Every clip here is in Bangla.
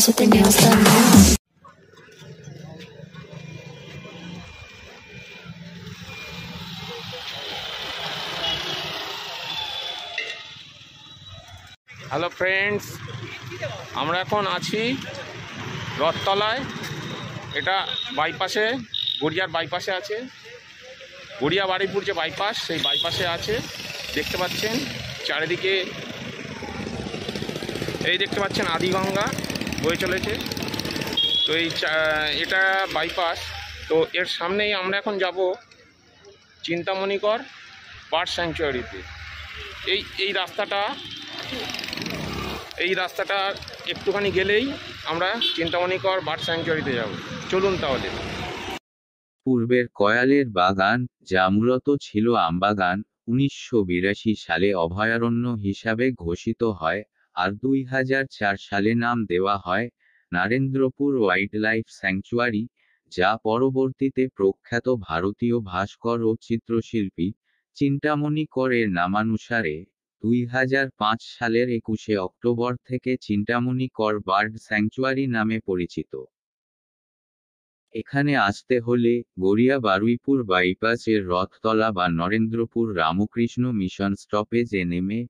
Just with their nails done now. Hello friends, আমরা এখন আছি রথতলায়। এটা বাইপাসে, গড়িয়ার বাইপাসে আছে। গড়িয়া বারুইপুর যে বাইপাস, সেই বাইপাসে আছে। দেখতে পাচ্ছেন চারিদিকে, এই দেখতে পাচ্ছেন আদিগঙ্গা বয়ে চলেছে। তো এটা বাইপাস। তো এর সামনেই আমরা এখন যাব চিন্তামণিকর বার্ড স্যাংচুয়ারিতে। এই রাস্তাটা একটুখানি গেলেই আমরা চিন্তামণিকর বার্ড স্যাংচুয়ারিতে যাব। চলুন তাহলে। পূর্বের কয়ালের বাগান, যা মূলত ছিল আমবাগান, 1982 সালে অভয়ারণ্য হিসাবে ঘোষিত হয়, আর 2004 সালে নাম দেওয়া হয় নারেন্দ্রপুর ওয়াইল্ডলাইফ স্যাংচুয়ারি, যা পরবর্তীতে প্রখ্যাত ভারতীয় ভাস্কর ও চিত্রশিল্পী চিন্তামণি করের নামানুসারে 2005 সালের 21শে অক্টোবর থেকে চিন্তামণি কর বার্ড স্যাংচুয়ারি নামে পরিচিত। এখানে আসতে হলে গড়িয়া বারুইপুর বাইপাসের রথতলা বা নরেন্দ্রপুর রামকৃষ্ণ মিশন স্টপেজে নেমে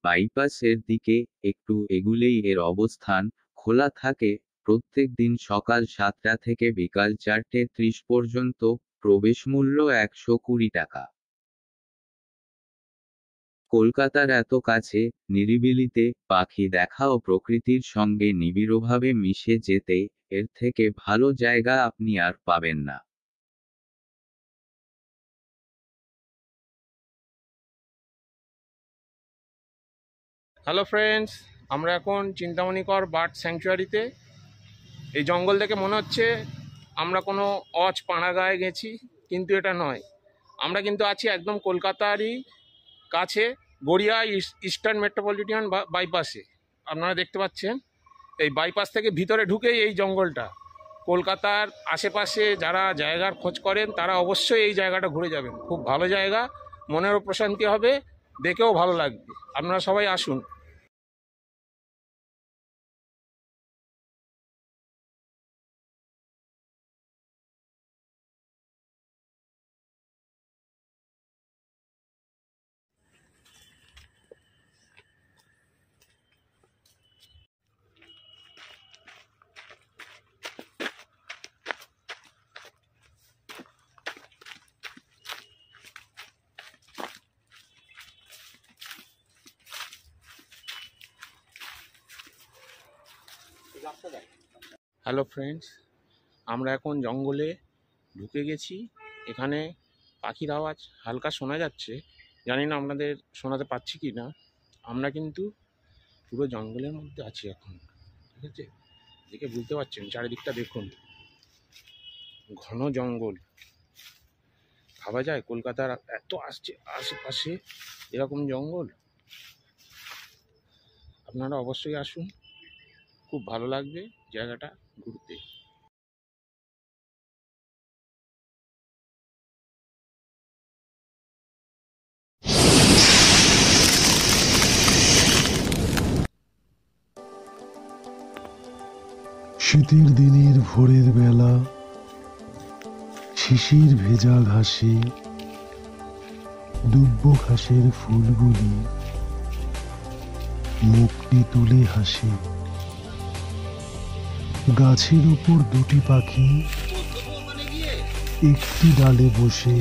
বাইপাসের দিকে একটু এগুলেই এর অবস্থান। খোলা থাকে প্রত্যেক দিন সকাল 7টা থেকে বিকাল 4:30 পর্যন্ত। প্রবেশ মূল্য 120 টাকা। কলকাতার এত কাছে, নিরিবিলিতে পাখি দেখা ও প্রকৃতির সঙ্গে নিবিড়ভাবে মিশে যেতে এর থেকে ভালো জায়গা আপনি আর পাবেন না। হ্যালো ফ্রেন্ডস, আমরা এখন চিন্তামণিকর বার্ড স্যাংচুয়ারিতে। এই জঙ্গল দেখে মনে হচ্ছে আমরা কোনো পাড়াগাঁয়ে গেছি, কিন্তু এটা নয়। আমরা কিন্তু আছি একদম কলকাতারই কাছে, গড়িয়া ইস্টার্ন মেট্রোপলিটন বাইপাসে। আপনারা দেখতে পাচ্ছেন এই বাইপাস থেকে ভিতরে ঢুকেই এই জঙ্গলটা। কলকাতার আশেপাশে যারা জায়গার খোঁজ করেন তারা অবশ্যই এই জায়গাটা ঘুরে যাবেন। খুব ভালো জায়গা, মনেরও প্রশান্তি হবে, দেখেও ভালো লাগবে। আপনারা সবাই আসুন। হ্যালো ফ্রেন্ডস, আমরা এখন জঙ্গলে ঢুকে গেছি। এখানে পাখির আওয়াজ হালকা শোনা যাচ্ছে, জানি না আপনাদের শোনাতে পাচ্ছি কি না। আমরা কিন্তু পুরো জঙ্গলের মধ্যে আছি এখন, ঠিক আছে? দেখে বুঝতে পারছেন, চারিদিকটা দেখুন, ঘন জঙ্গল। ভাবা যায় কলকাতার এত আশেপাশে এরকম জঙ্গল। আপনারা অবশ্যই আসুন, খুব ভালো লাগবে জায়গাটা ঘুরতে। শীতের দিনের ভোরের বেলা, শিশির ভেজা ঘাসে দুব্ব ঘাসের ফুলগুলি মুখটি তুলে হাসে। গাছের উপর দুটি পাখি একটি ডালে বসে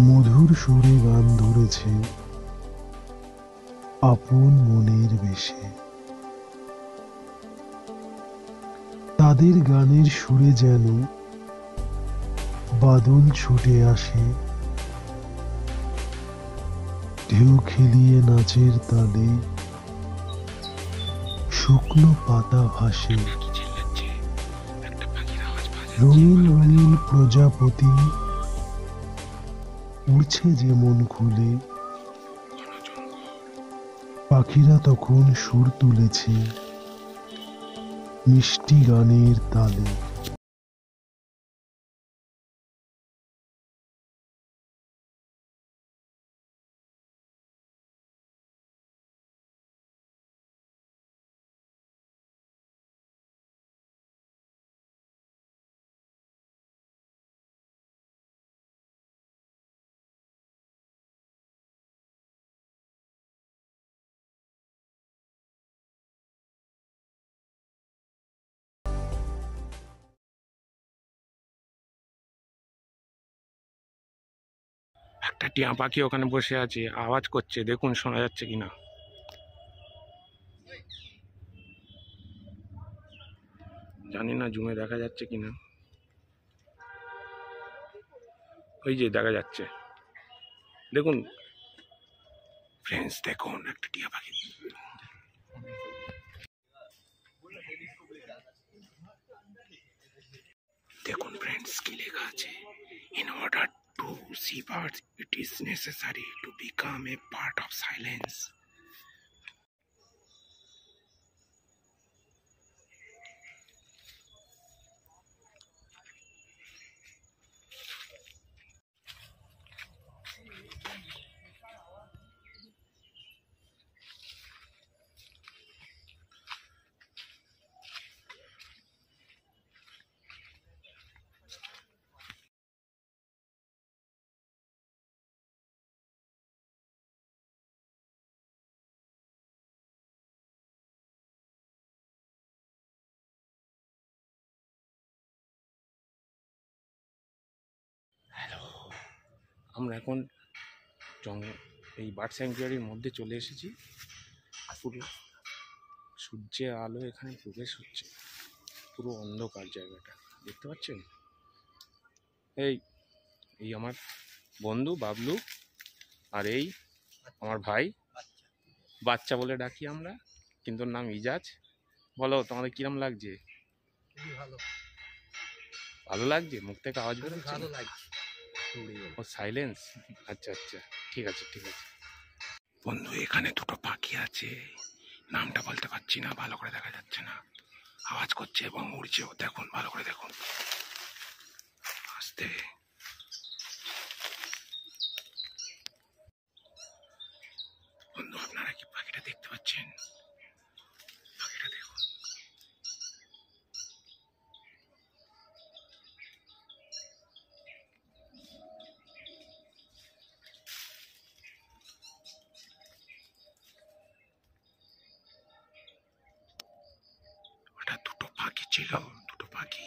মধুর সুরে গান ধরেছে আপন মনের বেশে। তাদের গানের সুরে যেন বাদল ছুটে আসে, ঢেউ খেলিয়ে নাচের তালে শুকনো পাতা ভাসে। রঙিন রঙিন প্রজাপতি উড়ছে যেমন খুলে, পাখিরা তখন সুর তুলেছে মিষ্টি গানের তালে। একটা টিয়া পাখি ওখানে বসে আছে, আওয়াজ করছে, দেখুন শোনা যাচ্ছে কিনা। জানি না জুমে দেখা যাচ্ছে কিনা। ওই যে দেখা যাচ্ছে, দেখুন ফ্রেন্ডস, দেখুন একটা টিয়া পাখি। দেখুন ফ্রেন্ডস কি লেখা আছে, in order to see birds it is necessary to become a part of silence. Hello, আমরা এখন এই বার্ড স্যাংচুয়ারির মধ্যে চলে এসেছি। পুরো সূর্যের আলো এখানে প্রবেশ হচ্ছে, পুরো অন্ধকার জায়গাটা দেখতে পাচ্ছেন। এই এই আমার বন্ধু বাবলু, আর এই আমার ভাই, বাচ্চা বলে ডাকি আমরা, কিন্তু ওর নাম ইজাজ। বলো তোমাদের কিরম লাগছে? ভালো লাগছে, মুখ থেকে আওয়াজ বেরোচ্ছে? ও সাইলেন্স, আচ্ছা আচ্ছা, ঠিক আছে ঠিক আছে। বন্ধু এখানে দুটো পাখি আছে, নামটা বলতে পারছি না, ভালো করে দেখা যাচ্ছে না, আওয়াজ করছে এবং উড়ছেও, দেখুন ভালো করে দেখুন আস্তে। বন্ধু আপনারা কি পাখিটা দেখতে পাচ্ছেন? পাখিটা দেখুন। ওটা দুটো পাখি ছিল, দুটো পাখি।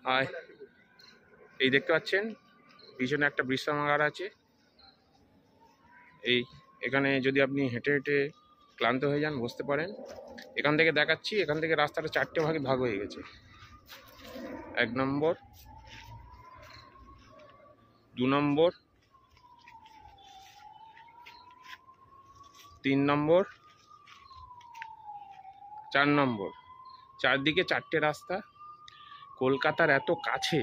হাই, এই দেখতে পাচ্ছেন পিছনে একটা বিশ্রামাগার আছে। এখানে যদি আপনি হেঁটে হেঁটে ক্লান্ত হয়ে যান বসতে পারেন। এখান থেকে দেখাচ্ছি, এখান থেকে রাস্তাটা 4টে ভাগে ভাগ হয়ে গেছে। 1 নম্বর, 2 নম্বর, 3 নম্বর, 4 নম্বর, চারদিকে 4টে রাস্তা। কলকাতার এত কাছে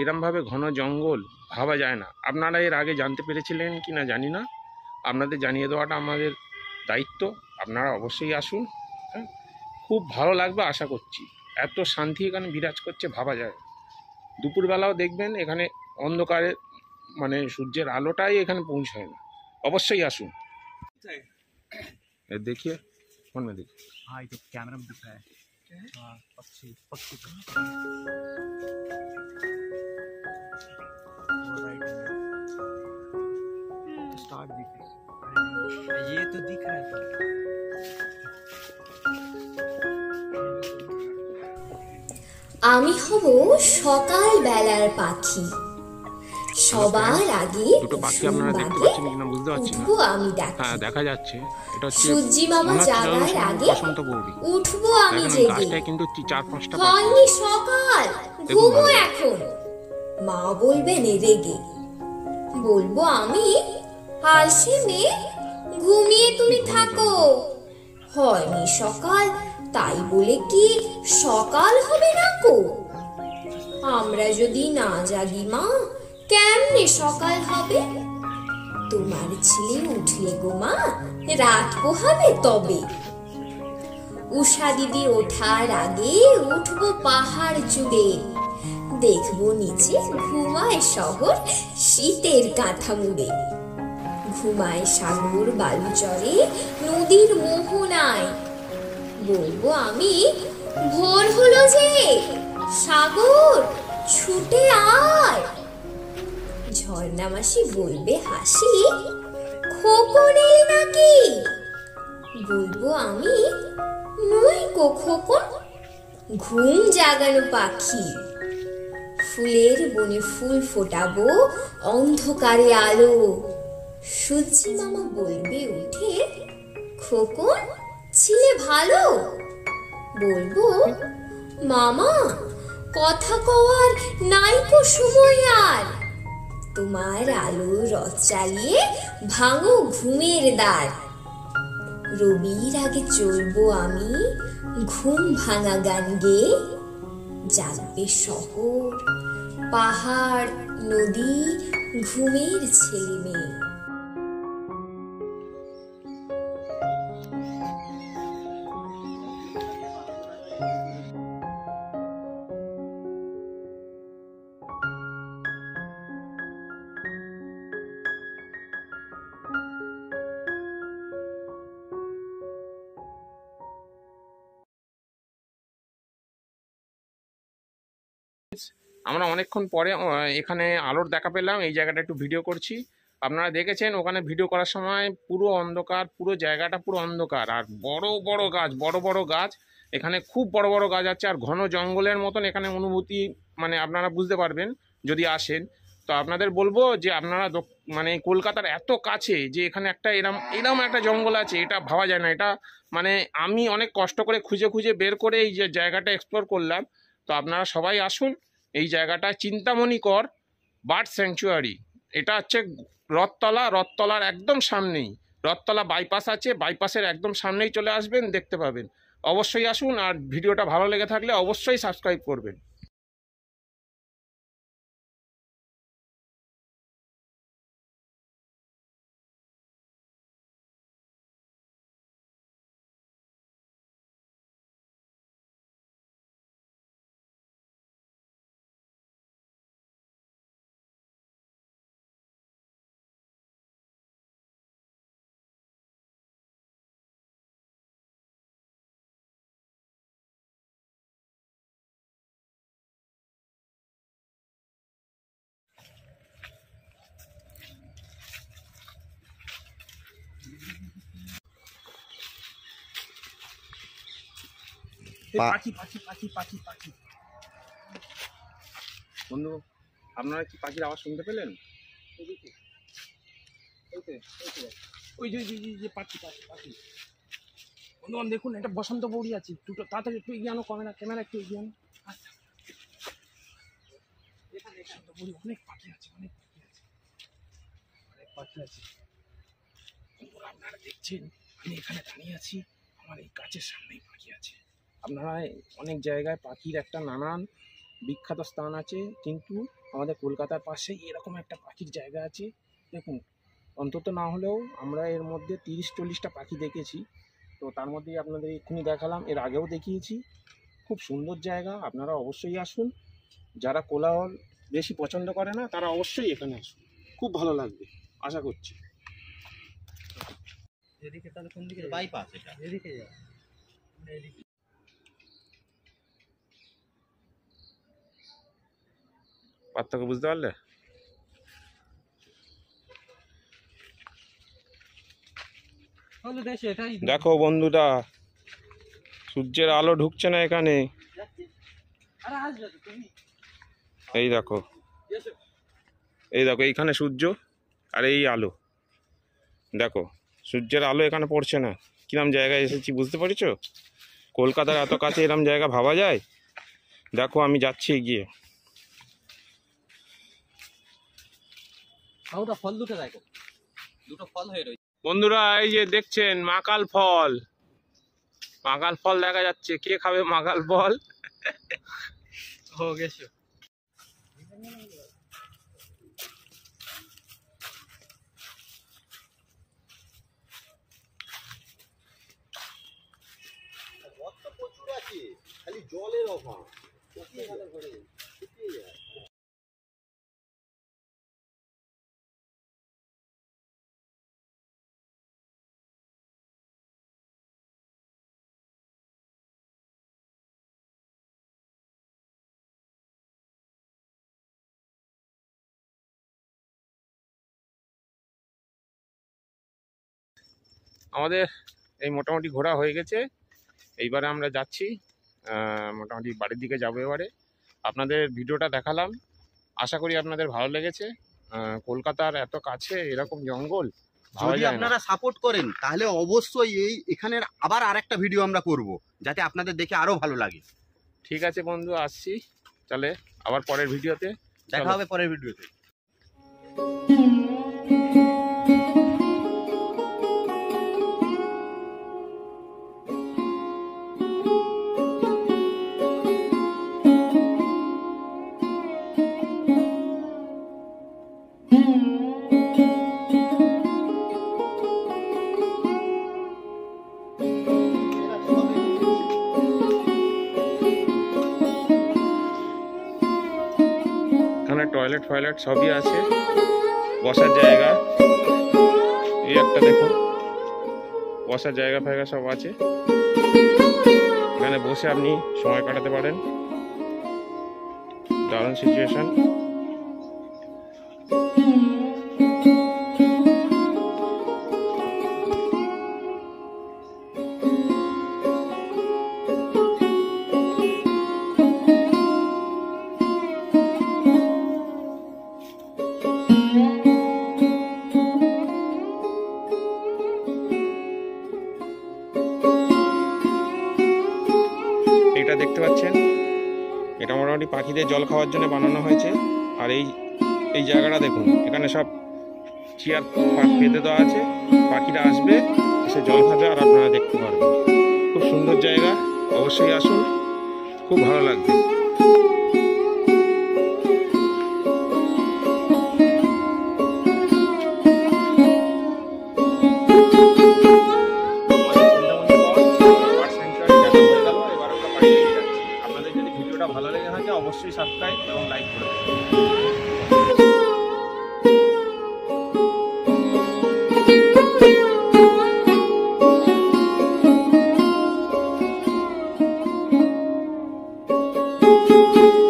এরমভাবে ঘন জঙ্গল ভাবা যায় না। আপনারা এর আগে জানতে পেরেছিলেন কি না জানি না, আপনাদের জানিয়ে দেওয়াটা আমাদের দায়িত্ব। আপনারা অবশ্যই আসুন, হ্যাঁ, খুব ভালো লাগবে আশা করছি। এত শান্তি এখানে বিরাজ করছে ভাবা যায়। দুপুরবেলাও দেখবেন এখানে অন্ধকারে, মানে সূর্যের আলোটাই এখানে পৌঁছায় না। অবশ্যই আসুন। देखिए फोन में देखिए। हाँ ये तो कैमरा में दिख रहा है। हाँ पक्षी पक्षी तो स्टार्ट दिख रहा है, ये तो दिख रहा है। আমি হব সকাল বেলার পাখি, সবার আগে দুটো পাখি আপনারা দেখতে পাচ্ছেন কিনা বুঝতে পারছি না। উঠবো আমি ডাকি, হ্যাঁ দেখা যাচ্ছে, এটা হচ্ছে সূর্যি মামা জাগার আগে বসন্ত গৌরী। উঠবো আমি দেখেন জেগে, গাছটায় কিন্তু 4-5টা পাখি। হয়নি সকাল, ঘুমো এখন, মা বলবেন রেগে, বলবো আমি আলসে মেয়ে, ঘুমিয়ে তুমি থাকো, হয়নি সকাল, তাই বলে কি সকাল হবে না কো? আমরা যদি না জাগি মা, কেমনে সকাল হবে? তোমার ছেলে উঠলে গো মা, রাত পোহাবে তবে। উষা দিদি ওঠার আগে উঠবো পাহাড় চূড়ে, দেখবো নিচে ঘুমায় শহর শীতের কাঁথা মুড়ে। ঘুমায় সাগর বালুচরে নদীর মোহনায়, বলবো আমি ভোর হলো যে, সাগর ছুটে আয়। ঝর্ণা মাসি বলবে হাসি, খোকন এলি নাকি? বলবো আমি নই গো খোকন, ঘুম জাগানো পাখি। ফুলের বনে ফুল ফোটাবো অন্ধকারে আলো। সূর্যি মামা বলবে উঠে, খোকন ছিলে ভালো। বলবো মামা কথা কওয়ার নাইকো সময় আর, তোমার আলো রথ চালিয়ে ভাঙো ঘুমের দ্বার। রবির আগে চলবো আমি ঘুম ভাঙা গান গেয়ে, জাগবে শহর পাহাড় নদী ঘুমের ছেলে মেয়ে। আমরা অনেকক্ষণ পরে এখানে আলোর দেখা পেলাম, এই জায়গাটা একটু ভিডিও করছি। আপনারা দেখেছেন ওখানে ভিডিও করার সময় পুরো অন্ধকার, পুরো জায়গাটা পুরো অন্ধকার, আর বড় বড় গাছ, বড় বড় গাছ এখানে, খুব বড় বড় গাছ আছে, আর ঘন জঙ্গলের মতন এখানে অনুভূতি, মানে আপনারা বুঝতে পারবেন যদি আসেন। তো আপনাদের বলবো যে আপনারা মানে কলকাতার এত কাছে যে এখানে একটা এরম এরম একটা জঙ্গল আছে, এটা ভাবা যায় না। এটা মানে আমি অনেক কষ্ট করে খুঁজে খুঁজে বের করে এই যে জায়গাটা এক্সপ্লোর করলাম। তো আপনারা সবাই আসুন, এই জায়গাটা চিন্তামণিকর বার্ড স্যাংচুয়ারি। এটা হচ্ছে রথতলার একদম সামনেই, রথতলা বাইপাস আছে, বাইপাসের একদম সামনেই চলে আসবেন, দেখতে পাবেন। অবশ্যই আসুন, আর ভিডিওটা ভালো লেগে থাকলে অবশ্যই সাবস্ক্রাইব করবেন। পাখি পাখি পাখি পাখি পাখি বন্ধু, আপনারা কি পাখির আওয়াজ শুনতে পেলেন? ওই যে পাখি পাখি পাখি বন্ধুগণ, দেখুন একটা বসন্ত বৌড়ি আছে, দুটো তাড়াতাড়ি একটু এগিয়ে আনো, ক্যামেরা একটু এগিয়ে আনো। আচ্ছা, বসন্ত বৌড়ি, অনেক পাখি আছে, অনেক পাখি আছে। বন্ধুরা আপনারা দেখছেন আমি এখানে দাঁড়িয়ে আছি, আমার এই গাছের সামনেই পাখি আছে। আপনারা অনেক জায়গায় পাখির একটা নানান বিখ্যাত স্থান আছে, কিন্তু আমাদের কলকাতার পাশেই এরকম একটা পাখির জায়গা আছে। দেখুন, অন্তত না হলেও আমরা এর মধ্যে 30-40টা পাখি দেখেছি। তো তার মধ্যেই আপনাদের এক্ষুনি দেখালাম, এর আগেও দেখিয়েছি। খুব সুন্দর জায়গা, আপনারা অবশ্যই আসুন। যারা কোলাহল বেশি পছন্দ করে না তারা অবশ্যই এখানে আসুন, খুব ভালো লাগবে আশা করছি। এদিকে তাহলে কোন দিকে? বাইপাস, এটা এদিকে যাও, এদিকে। পার্থক্য বুঝতে পারলে? দেখো বন্ধুরা, সূর্যের আলো ঢুকছে না এখানে, এই দেখো, এই দেখো এইখানে সূর্য আর এই আলো, দেখো সূর্যের আলো এখানে পড়ছে না। কিরম জায়গায় এসেছি বুঝতে পারছো? কলকাতার এত কাছে এরম জায়গা ভাবা যায়? দেখো আমি যাচ্ছি এগিয়ে। ফল দুটো ফল হয়ে রয়েছে বন্ধুরা, এই যে দেখছেন মাকাল ফল, মাগাল ফল দেখা যাচ্ছে, কে খাবে মাগাল ফল? हो গেছো। প্রচুর আছে, খালি জলের অভাব। শুকিয়ে যায়। আমাদের এই মোটামুটি ঘোরা হয়ে গেছে। এইবারে আমরা যাচ্ছি মোটামুটি বাড়ির দিকে যাবো। এবারে আপনাদের ভিডিওটা দেখালাম, আশা করি আপনাদের ভালো লেগেছে। কলকাতার এত কাছে এরকম জঙ্গল ভাবা যদি যায় না। আপনারা সাপোর্ট করেন তাহলে অবশ্যই এখানের আবার আরেকটা ভিডিও আমরা করব, যাতে আপনাদের দেখে আরো ভালো লাগে। ঠিক আছে বন্ধু, আসছি তাহলে আবার পরের ভিডিওতে দেখা হবে পরের ভিডিওতে। এখানে টয়লেট ফয়লেট সবই আছে, বসার জায়গা এই একটা দেখুন, বসার জায়গা ফায়গা সব আছে। এখানে বসে আপনি সময় কাটাতে পারেন, দারুণ সিচুয়েশন। এটা দেখতে পাচ্ছেন, এটা মোটামুটি পাখিদের জল খাওয়ার জন্য বানানো হয়েছে। আর এই জায়গাটা দেখুন, এখানে সব চেয়ার পেতে দেওয়া আছে, পাখিরা আসবে এসে জল খাবে আর আপনারা দেখতে পারবেন। খুব সুন্দর জায়গা, অবশ্যই আসুন, খুব ভালো লাগবে। আপনাদের যদি ভিডিওটা ভালো লেগে থাকে অবশ্যই সাবস্ক্রাইব এবং লাইক করে দেবেন। Thank you.